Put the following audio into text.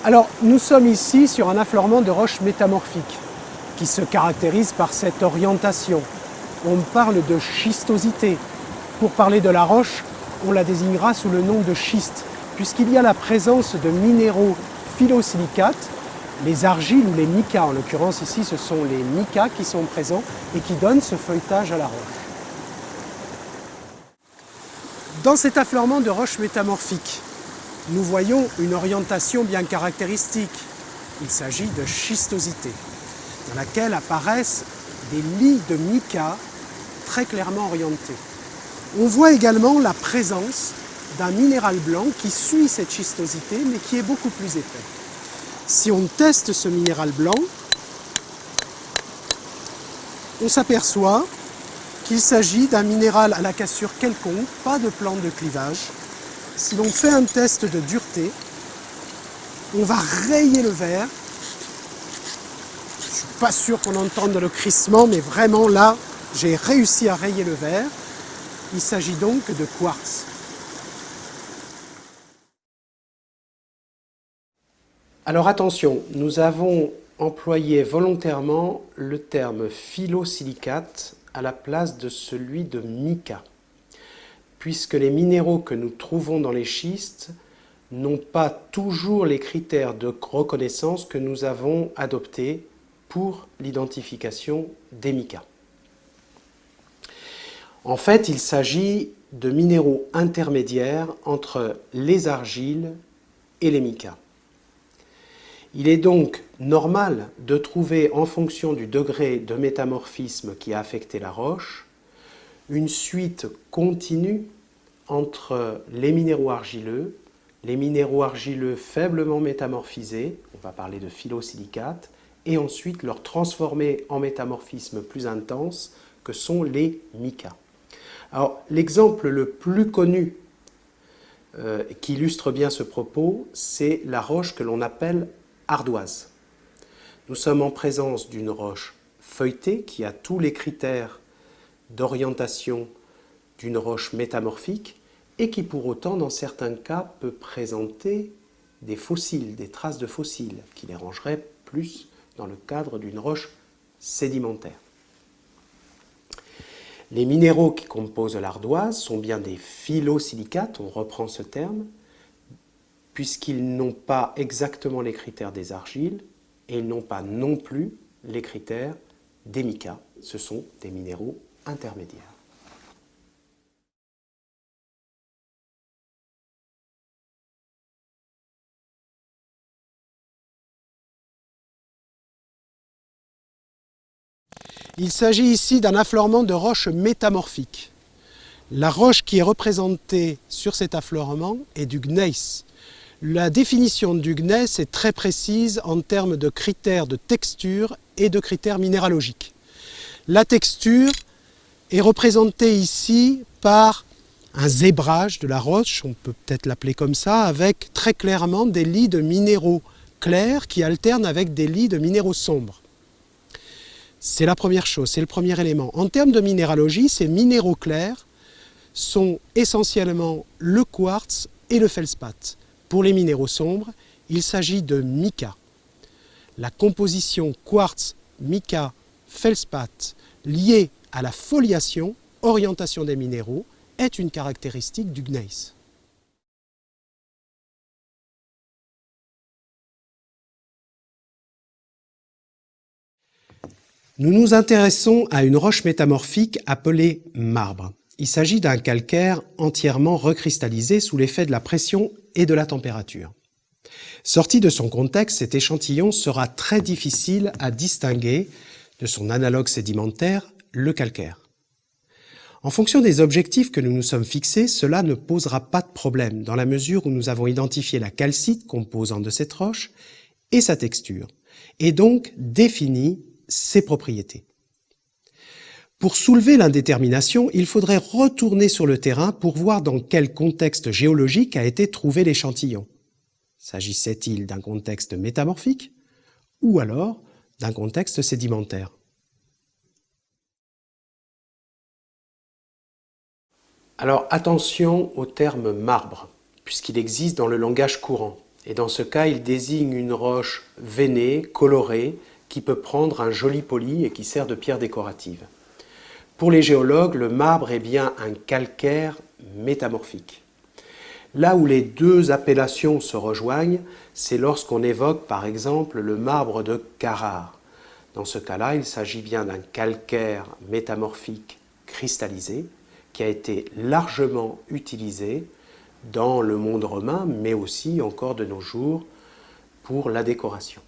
Alors, nous sommes ici sur un affleurement de roches métamorphiques qui se caractérise par cette orientation. On parle de schistosité. Pour parler de la roche, on la désignera sous le nom de schiste, puisqu'il y a la présence de minéraux phyllosilicates, les argiles ou les micas. En l'occurrence ici, ce sont les micas qui sont présents et qui donnent ce feuilletage à la roche. Dans cet affleurement de roches métamorphiques, nous voyons une orientation bien caractéristique. Il s'agit de schistosité, dans laquelle apparaissent des lits de mica très clairement orientés. On voit également la présence d'un minéral blanc qui suit cette schistosité, mais qui est beaucoup plus épais. Si on teste ce minéral blanc, on s'aperçoit qu'il s'agit d'un minéral à la cassure quelconque, pas de plan de clivage. Si l'on fait un test de dureté, on va rayer le verre. Je ne suis pas sûr qu'on entende le crissement, mais vraiment là, j'ai réussi à rayer le verre. Il s'agit donc de quartz. Alors attention, nous avons employé volontairement le terme phyllosilicate à la place de celui de mica, puisque les minéraux que nous trouvons dans les schistes n'ont pas toujours les critères de reconnaissance que nous avons adoptés pour l'identification des micas. En fait, il s'agit de minéraux intermédiaires entre les argiles et les micas. Il est donc normal de trouver, en fonction du degré de métamorphisme qui a affecté la roche, une suite continue entre les minéraux argileux faiblement métamorphisés, on va parler de phyllosilicates, et ensuite leur transformer en métamorphisme plus intense que sont les micas. Alors, l'exemple le plus connu qui illustre bien ce propos, c'est la roche que l'on appelle ardoise. Nous sommes en présence d'une roche feuilletée qui a tous les critères d'orientation d'une roche métamorphique et qui pour autant, dans certains cas, peut présenter des fossiles, des traces de fossiles, qui les rangeraient plus dans le cadre d'une roche sédimentaire. Les minéraux qui composent l'ardoise sont bien des phyllosilicates, on reprend ce terme, puisqu'ils n'ont pas exactement les critères des argiles et ils n'ont pas non plus les critères des micas. Ce sont des minéraux intermédiaires. Il s'agit ici d'un affleurement de roches métamorphiques. La roche qui est représentée sur cet affleurement est du gneiss. La définition du gneiss est très précise en termes de critères de texture et de critères minéralogiques. La texture est représentée ici par un zébrage de la roche, on peut peut-être l'appeler comme ça, avec très clairement des lits de minéraux clairs qui alternent avec des lits de minéraux sombres. C'est la première chose, c'est le premier élément. En termes de minéralogie, ces minéraux clairs sont essentiellement le quartz et le feldspath. Pour les minéraux sombres, il s'agit de mica. La composition quartz, mica, feldspath liée à la foliation, orientation des minéraux, est une caractéristique du gneiss. Nous nous intéressons à une roche métamorphique appelée marbre. Il s'agit d'un calcaire entièrement recristallisé sous l'effet de la pression et de la température. Sorti de son contexte, cet échantillon sera très difficile à distinguer de son analogue sédimentaire, le calcaire. En fonction des objectifs que nous nous sommes fixés, cela ne posera pas de problème, dans la mesure où nous avons identifié la calcite composante de cette roche et sa texture, et donc défini ses propriétés. Pour soulever l'indétermination, il faudrait retourner sur le terrain pour voir dans quel contexte géologique a été trouvé l'échantillon. S'agissait-il d'un contexte métamorphique ou alors d'un contexte sédimentaire? Alors attention au terme marbre, puisqu'il existe dans le langage courant. Et dans ce cas, il désigne une roche veinée, colorée, qui peut prendre un joli poli et qui sert de pierre décorative. Pour les géologues, le marbre est bien un calcaire métamorphique. Là où les deux appellations se rejoignent, c'est lorsqu'on évoque par exemple le marbre de Carrare. Dans ce cas-là, il s'agit bien d'un calcaire métamorphique cristallisé qui a été largement utilisé dans le monde romain, mais aussi encore de nos jours pour la décoration.